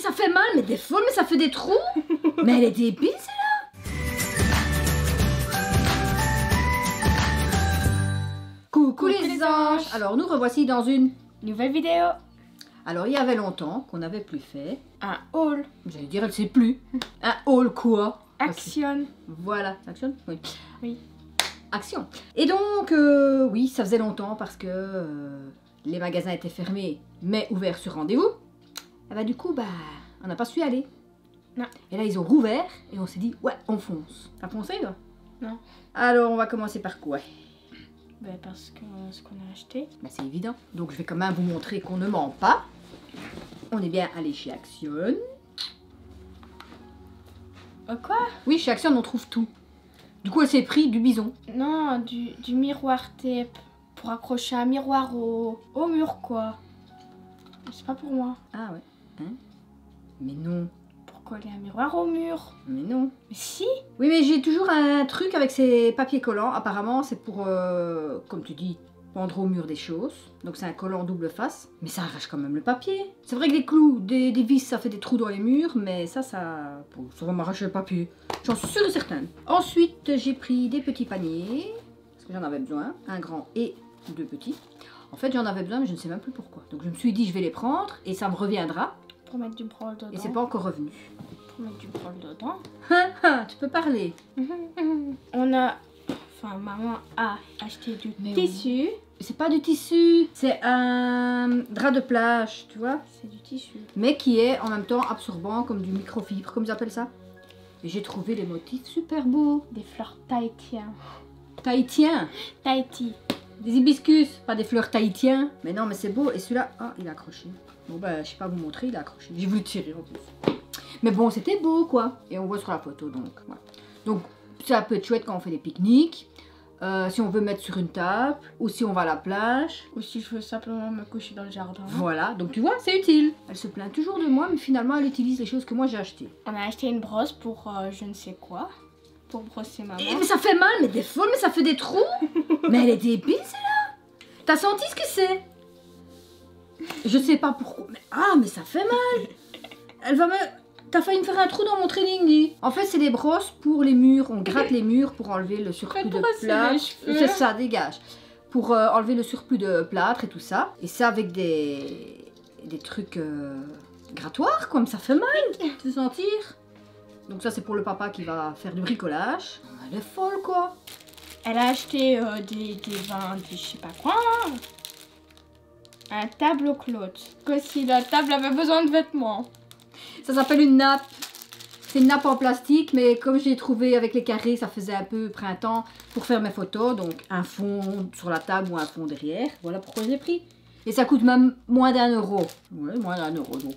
ça fait mal, mais des fois, mais ça fait des trous. Mais elle est débile, celle-là. Coucou les anges. Alors, nous revoici dans une nouvelle vidéo. Alors, il y avait longtemps qu'on n'avait plus fait Un haul. J'allais dire, elle sait plus. Un haul quoi? Action. Voilà, action. Oui. Oui. Action. Et donc, oui, ça faisait longtemps parce que les magasins étaient fermés, mais ouverts sur rendez-vous. Et bah du coup, bah, on n'a pas su y aller. Non. Et là, ils ont rouvert et on s'est dit, ouais, on fonce. T'as foncé, toi? Non. Alors, on va commencer par quoi? Ben parce que ce qu'on a acheté. Bah, c'est évident. Donc, je vais quand même vous montrer qu'on ne ment pas. On est bien allé chez Action. Quoi? Oui, chez Action, on trouve tout. Du coup, elle s'est pris du bison. Non, du miroir tape. Pour accrocher un miroir au mur, quoi. C'est pas pour moi. Ah ouais. Hein? Mais non. Pour coller un miroir au mur. Mais non. Mais si. Oui, mais j'ai toujours un truc avec ces papiers collants. Apparemment, c'est pour, comme tu dis, pendre au mur des choses. Donc c'est un collant double face. Mais ça arrache quand même le papier. C'est vrai que les clous, des vis, ça fait des trous dans les murs. Mais ça va m'arracher le papier. J'en suis sûre et certaine. Ensuite, j'ai pris des petits paniers. Parce que j'en avais besoin. Un grand et deux petits. En fait, j'en avais besoin, mais je ne sais même plus pourquoi. Donc je me suis dit, je vais les prendre et ça me reviendra. Pour mettre du brol dedans. Et c'est pas encore revenu. Pour mettre du brol dedans. Tu peux parler. On a... Enfin, maman a acheté du tissu. C'est pas du tissu, c'est un drap de plage, tu vois. C'est du tissu. Mais qui est en même temps absorbant comme du microfibre, comme ils appellent ça. Et j'ai trouvé les motifs super beaux. Des fleurs tahitiennes. Tahitiens. Tahiti. Des hibiscus, pas des fleurs tahitiens. Mais non, mais c'est beau. Et celui-là, ah, il a accroché. Bon, bah, je sais pas vous montrer, il a accroché. J'ai voulu tirer en plus. Mais bon, c'était beau, quoi. Et on voit sur la photo, donc, voilà. Donc, ça peut être chouette quand on fait des pique-niques. Si on veut mettre sur une table, ou si on va à la plage. Ou si je veux simplement me coucher dans le jardin. Voilà, donc tu vois, c'est utile. Elle se plaint toujours de moi, mais finalement, elle utilise les choses que moi j'ai achetées. On a acheté une brosse pour je ne sais quoi. Pour brosser maman. Mais ça fait mal, mais des fois, mais ça fait des trous. Mais elle est débile, celle-là. T'as senti ce que c'est? Je sais pas pourquoi. Mais mais ça fait mal. Elle va me... T'as failli me faire un trou dans mon training, dit. En fait, c'est des brosses pour les murs. On gratte les murs pour enlever le surplus de plâtre. C'est ça, dégage. Pour enlever le surplus de plâtre et tout ça. Et ça avec des trucs grattoirs, comme ça fait mal. Tu veux sentir? Donc ça, c'est pour le papa qui va faire du bricolage. Elle est folle, quoi. Elle a acheté des vins, je sais pas quoi. Un tableau cloth. Que si la table avait besoin de vêtements. Ça s'appelle une nappe. C'est une nappe en plastique, mais comme j'ai trouvé avec les carrés, ça faisait un peu printemps pour faire mes photos. Donc un fond sur la table ou un fond derrière. Voilà pourquoi je l'ai pris. Et ça coûte même moins d'1 €. Ouais, moins d'1 € donc.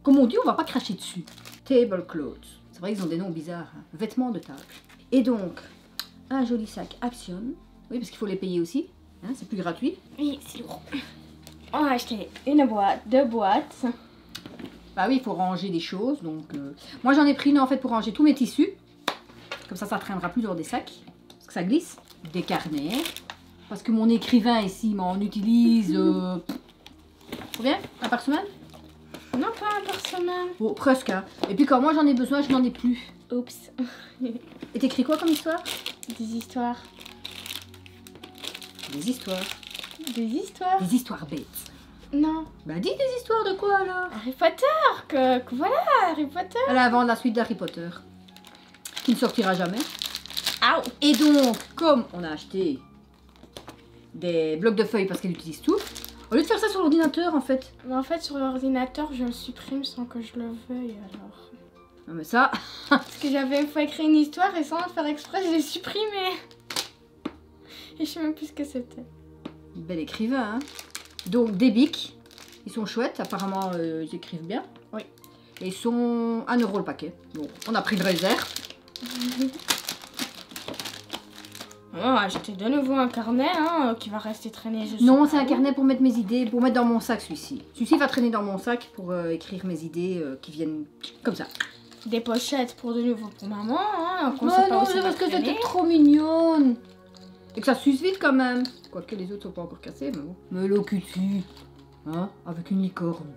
Comme on dit, on va pas cracher dessus. Tablecloth. C'est vrai qu'ils ont des noms bizarres. Hein. Vêtements de table. Et donc, un joli sac Action. Oui, parce qu'il faut les payer aussi. Hein, c'est plus gratuit. Oui, c'est lourd. On a acheté une boîte, 2 boîtes. Bah oui, il faut ranger des choses. Donc, moi, j'en ai pris une en fait pour ranger tous mes tissus. Comme ça traînera plus dans des sacs. Parce que ça glisse. Des carnets. Parce que mon écrivain ici m'en utilise... Combien? Un par semaine? Non, pas un par semaine. Bon, presque. Hein. Et puis quand moi j'en ai besoin, je n'en ai plus. Oups. Et t'écris quoi comme histoire? Des histoires. Des histoires. Des histoires? Des histoires bêtes. Non. Bah dis des histoires de quoi alors? Harry Potter, que voilà, Harry Potter. Elle invente la suite d'Harry Potter. Qui ne sortira jamais. Aouh. Et donc, comme on a acheté des blocs de feuilles parce qu'elle utilise tout, au lieu de faire ça sur l'ordinateur en fait. Mais en fait, sur l'ordinateur, je le supprime sans que je le veuille alors. Non mais ça... Parce que j'avais une fois écrit une histoire et sans le faire exprès, je l'ai supprimé. Et je sais même plus ce que c'était. Bel écrivain, hein. Donc des bics, ils sont chouettes, apparemment ils écrivent bien. Oui. Et ils sont 1 € le paquet. Bon, on a pris de réserve. On a acheté de nouveau un carnet hein, qui va rester traîné. Non, c'est un carnet pour mettre mes idées, pour mettre dans mon sac celui-ci. Celui-ci va traîner dans mon sac pour écrire mes idées qui viennent comme ça. Des pochettes pour de nouveau pour maman. Hein, non, c'est parce que c'était trop mignonne. Et que ça s'use vite quand même. Quoique les autres sont pas encore cassés, mais bon. Mais le cutu, hein, avec une licorne.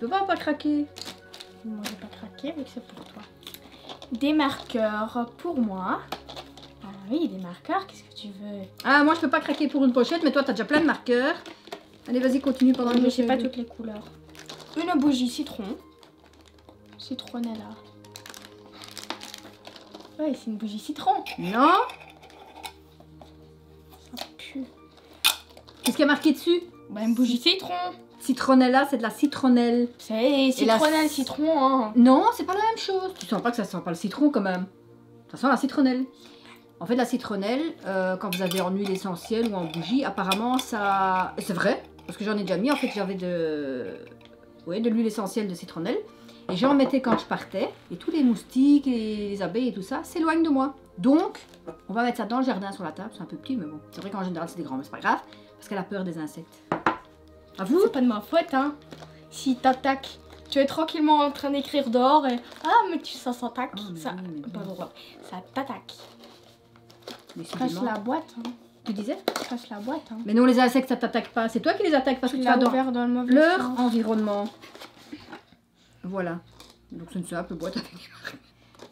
peux pas craquer. Moi j'ai pas craqué vu que c'est pour toi. Des marqueurs pour moi. Ah oui, des marqueurs, qu'est-ce que tu veux? Ah, moi je peux pas craquer pour une pochette, mais toi t'as déjà plein de marqueurs. Allez, vas-y, continue pendant que Mais je je sais fais pas le- toutes les couleurs. Une bougie citron. Citronnella. Ouais, c'est une bougie citron. Non. Ça pue. Qu'est-ce qu'il y a marqué dessus? Bah, une bougie citron. Citronella, c'est de la citronnelle. C'est la- citronnelle, citron, hein. Non, c'est pas la même chose. Tu sens pas que ça sent pas le citron quand même. Ça sent la citronnelle. En fait, la citronnelle, quand vous avez en huile essentielle ou en bougie, apparemment ça... C'est vrai, parce que j'en ai déjà mis. En fait, j'avais de l'huile essentielle de citronnelle. Et j'en mettais quand je partais. Et tous les moustiques et les abeilles et tout ça s'éloignent de moi. Donc, on va mettre ça dans le jardin sur la table. C'est un peu petit, mais bon. C'est vrai qu'en général, c'est des grands, mais c'est pas grave. Parce qu'elle a peur des insectes. À vous? C'est pas de ma faute, hein. Si t'attaques, tu es tranquillement en train d'écrire dehors et... Ah, mais ça s'attaque. Ah, mais Ça... oui, mais Pas bon. droit. Ça t'attaque. Décidément. Casse la boîte, hein. Tu disais? Casse la boîte, hein. Mais non, les insectes, ça t'attaque pas. C'est toi qui les attaques parce que Tu tu vas l'as dans ouvert dans le mauvais leur sens. environnement. Voilà. Donc c'est une simple boîte avec...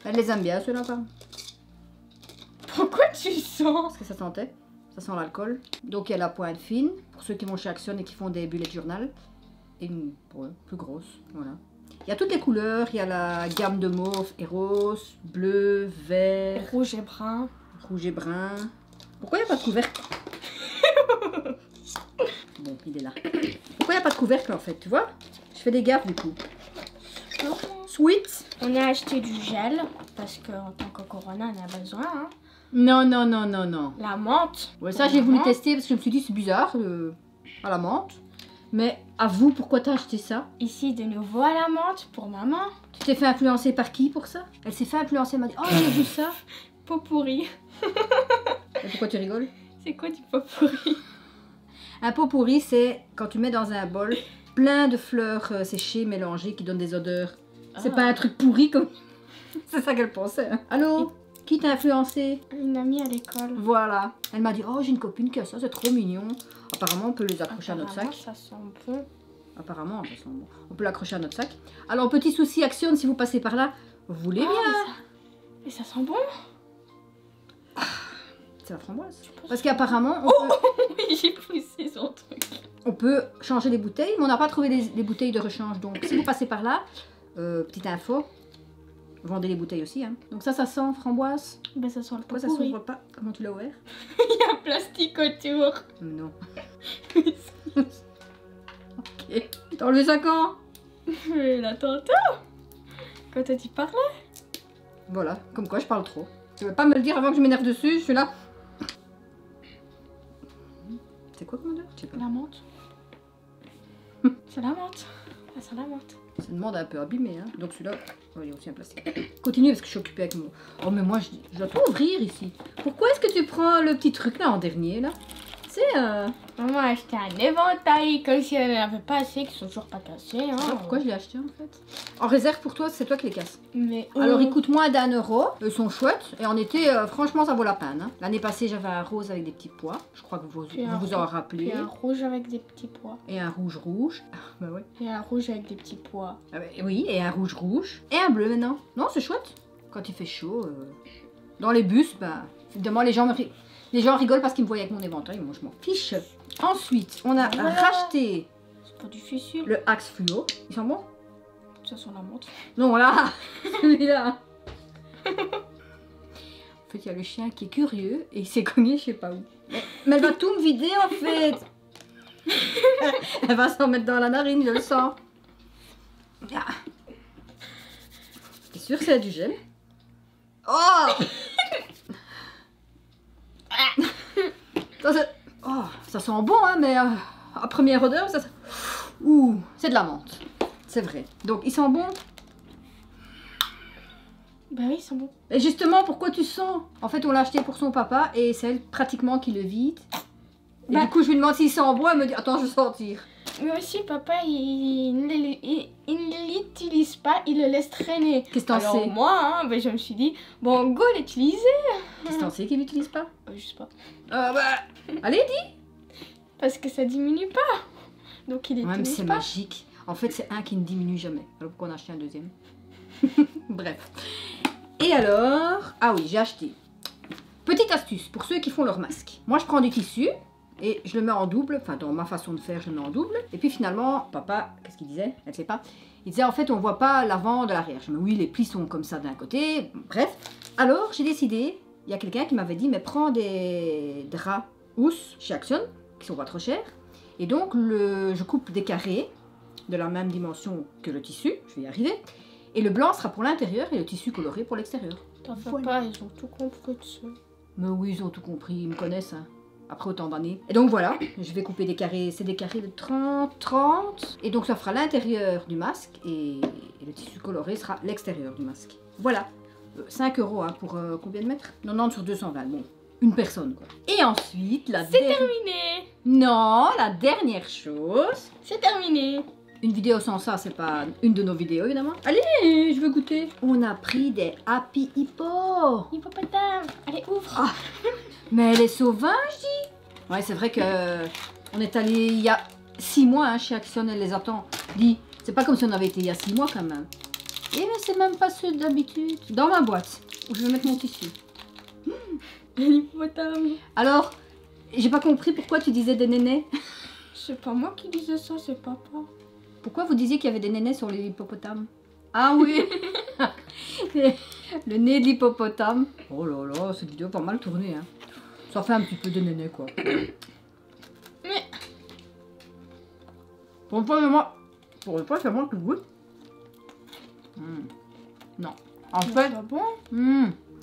Elle les aime bien, ceux-là, pas? Pourquoi tu sens? Parce que ça sentait. Ça sent l'alcool. Donc il y a la pointe fine, pour ceux qui vont chez Action et qui font des bullet journal. Et une plus grosse, voilà. Il y a toutes les couleurs, il y a la gamme de mauve et rose, bleu, vert, Rouge et brun. rouge et brun. Pourquoi il n'y a pas de couvercle? Bon, il est là. Pourquoi il n'y a pas de couvercle en fait, tu vois? Je fais des gaffes du coup. Sweet. On a acheté du gel parce qu'en tant que Corona, on a besoin. Hein. Non, non, non, non, non. La menthe. Ouais, pour ça j'ai voulu maman. tester parce que je me suis dit c'est bizarre à la menthe. Mais avoue, pourquoi t'as acheté ça? Ici, de nouveau à la menthe pour maman. Tu t'es fait influencer par qui pour ça? Elle s'est fait influencer, elle m'a dit oh j'ai vu ça. Pot pourri. Et pourquoi tu rigoles? C'est quoi du pot pourri? Un pot pourri, c'est quand tu mets dans un bol plein de fleurs séchées mélangées qui donnent des odeurs. C'est Ah. pas un truc pourri comme. C'est ça qu'elle pensait. Hein. Allô? Qui t'a influencé? Une amie à l'école. Voilà. Elle m'a dit oh j'ai une copine qui a ça, c'est trop mignon. Apparemment on peut les accrocher à notre Apparemment, sac. ça sent bon. Apparemment, ça sent bon. On peut l'accrocher à notre sac. Alors, petit souci, Action, si vous passez par là, vous voulez bien. Mais ça sent bon. C'est la framboise. Tu penses- Parce qu'apparemment, Oui, j'ai poussé son truc. on peut changer les bouteilles, mais on n'a pas trouvé les bouteilles de rechange. Donc, si vous passez par là, petite info, vendez les bouteilles aussi. Hein. Donc ça sent framboise. Ben, ça sent le pot Pourquoi ça pourri. s'ouvre pas? Comment tu l'as ouvert? Il y a un plastique autour. Non. Ok. T'as enlevé ça quand? Mais là, tantôt. Quand t'as dit parler. Voilà, comme quoi je parle trop. Tu veux pas me le dire avant que je m'énerve dessus? Je suis là. C'est quoi comme odeur? Je sais pas. La menthe. C'est la menthe. Ah, c'est la menthe. C'est une demande un peu abîmée, hein. Donc celui-là, oh, il y a aussi un plastique. Continue parce que je suis occupée avec mon... Oh mais moi, je dois tout ouvrir ici. Pourquoi est-ce que tu prends le petit truc là en dernier, là? C'est Maman a acheté un éventail comme si elle n'avait pas assez, qui sont toujours pas cassés. Hein. Pourquoi je l'ai acheté en fait? En réserve pour toi, c'est toi qui les casses. Mais Alors ils coûtent moins d'1 €, ils sont chouettes. Et en été, franchement, ça vaut la peine. Hein. L'année passée, j'avais un rose avec des petits pois. Je crois que vous Puis vous, un vous en rouge. rappelez. Puis un rouge avec des petits pois. Et un rouge rouge. Ah, bah ouais. Et un rouge avec des petits pois. Ah bah, oui, et un rouge rouge. Et un bleu maintenant. Non, c'est chouette. Quand il fait chaud. Dans les bus, bah, évidemment, les gens rigolent parce qu'ils me voient avec mon éventail. Moi, je m'en fiche. Ensuite, on a Voilà. racheté C'est pas du fusil. le Axe Fluo. Ils sont bons? Ça sent la menthe. Non, là, celui-là. En fait, il y a le chien qui est curieux et il s'est cogné, je sais pas où. Mais elle va tout me vider en fait. Elle va s'en mettre dans la narine, je le sens. Ah. T'es sûr que c'est du gel? Oh! Ça sent bon, hein, mais à première odeur, ça... Ouh, c'est de la menthe. C'est vrai. Donc, il sent bon. Bah oui, ils sont bons. Et justement, pourquoi tu sens? En fait, on l'a acheté pour son papa et c'est elle pratiquement qui le vide. Et Bah. du coup, je lui demande s'il sent bon, elle me dit attends, je vais sentir. Mais aussi, papa, il ne l'utilise pas, il le laisse traîner. Qu'est-ce que t'en Alors sais? moi, hein, ben, je me suis dit, bon, go l'utiliser. Qu'est-ce que t'en sais qu'il l'utilise pas? Je sais pas. Allez, dis! Parce que ça diminue pas. Donc il Ouais, mais l'utilise c'est pas. magique. En fait, c'est un qui ne diminue jamais. Alors pourquoi on a acheté un deuxième? Bref. Et alors... Ah oui, j'ai acheté. Petite astuce pour ceux qui font leur masque. Moi, je prends du tissu et je le mets en double. Enfin, dans ma façon de faire, je le mets en double. Et puis finalement, papa, qu'est-ce qu'il disait? Elle ne sait pas. Il disait, en fait, on voit pas l'avant de l'arrière. Je me dis, oui, les plis sont comme ça d'un côté. Bref. Alors, j'ai décidé... Il y a quelqu'un qui m'avait dit, mais prends des draps housses chez Action, qui sont pas trop chers. Et donc, je coupe des carrés de la même dimension que le tissu. Je vais y arriver. Et le blanc sera pour l'intérieur et le tissu coloré pour l'extérieur. T'en fais pas, ils ont tout compris dessus. Mais oui, ils ont tout compris, ils me connaissent, hein, après autant d'années. Et donc voilà, je vais couper des carrés, c'est des carrés de 30. Et donc ça fera l'intérieur du masque et le tissu coloré sera l'extérieur du masque. Voilà, 5 € hein, pour combien de mètres? 90 sur 220, bon, une personne quoi. Et ensuite, C'est terminé. Non, la dernière chose... C'est terminé. Une vidéo sans ça, c'est pas une de nos vidéos évidemment. Allez, je veux goûter. On a pris des Happy Hippo. Hippopotame. Allez, ouvre. Ah, mais elle est sauvage, dis. Ouais, c'est vrai que on est allé il y a 6 mois hein, chez Action, elle les attend. Dis, c'est pas comme si on avait été il y a 6 mois quand même. Et mais c'est même pas ceux d'habitude. Dans ma boîte, où je vais mettre mon tissu. Hippopotame. Alors, j'ai pas compris pourquoi tu disais des nénés. C'est pas moi qui disais ça, c'est papa. Pourquoi vous disiez qu'il y avait des nénés sur les hippopotames? Ah oui. Le nez de l'hippopotame. Oh là là, cette vidéo a pas mal tourné. Hein. Ça fait un petit peu de néné quoi. Mais... Pour une fois, c'est moi qui goûte. Non. En fait... C'est bon.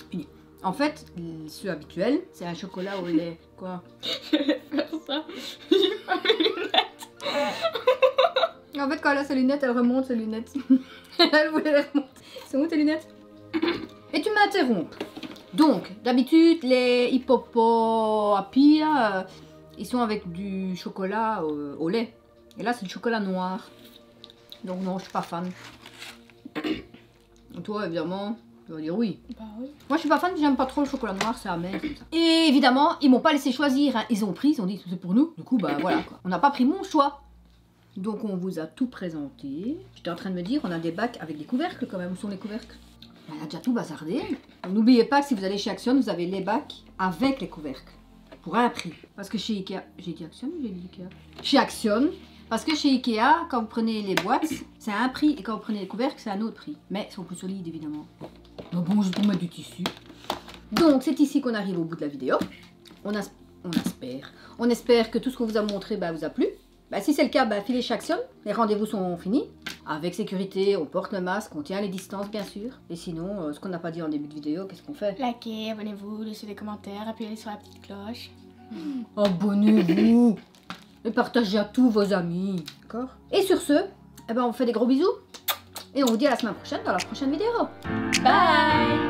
Fini. En fait, ceux habituels, c'est un chocolat au lait. Quoi? Je vais faire ça. J'ai pas mes lunettes. En fait, quand elle a ses lunettes, elle remonte ses lunettes. Elle voulait les remonter. C'est où tes lunettes? Et tu m'interromps. Donc, d'habitude, les Hippopotami, ils sont avec du chocolat au lait. Et là, c'est du chocolat noir. Donc non, je suis pas fan. Et toi, évidemment, tu vas dire oui. Bah oui. Moi, je suis pas fan, j'aime pas trop le chocolat noir, c'est amer comme ça. Et évidemment, ils m'ont pas laissé choisir. Hein. Ils ont pris, ils ont dit c'est pour nous. Du coup, bah voilà quoi. On n'a pas pris mon choix. Donc on vous a tout présenté. J'étais en train de me dire, on a des bacs avec des couvercles quand même. Où sont les couvercles? On a déjà tout bazardé. N'oubliez pas que si vous allez chez Action, vous avez les bacs avec les couvercles. Pour un prix. Parce que chez Ikea... J'ai dit Action ou j'ai dit Ikea? Chez Action. Parce que chez Ikea, quand vous prenez les boîtes, c'est un prix. Et quand vous prenez les couvercles, c'est un autre prix. Mais ils sont plus solides évidemment. Donc bon, je vais mettre du tissu. Donc c'est ici qu'on arrive au bout de la vidéo. On espère que tout ce qu'on vous a montré vous a plu. Bah, si c'est le cas, filez chez Action, les rendez-vous sont finis. Avec sécurité, on porte le masque, on tient les distances bien sûr. Et sinon, ce qu'on n'a pas dit en début de vidéo, qu'est-ce qu'on fait? Likez, abonnez-vous, laissez des commentaires, appuyez sur la petite cloche. Abonnez-vous et partagez à tous vos amis, d'accord? Et sur ce, on vous fait des gros bisous. Et on vous dit à la semaine prochaine dans la prochaine vidéo. Bye.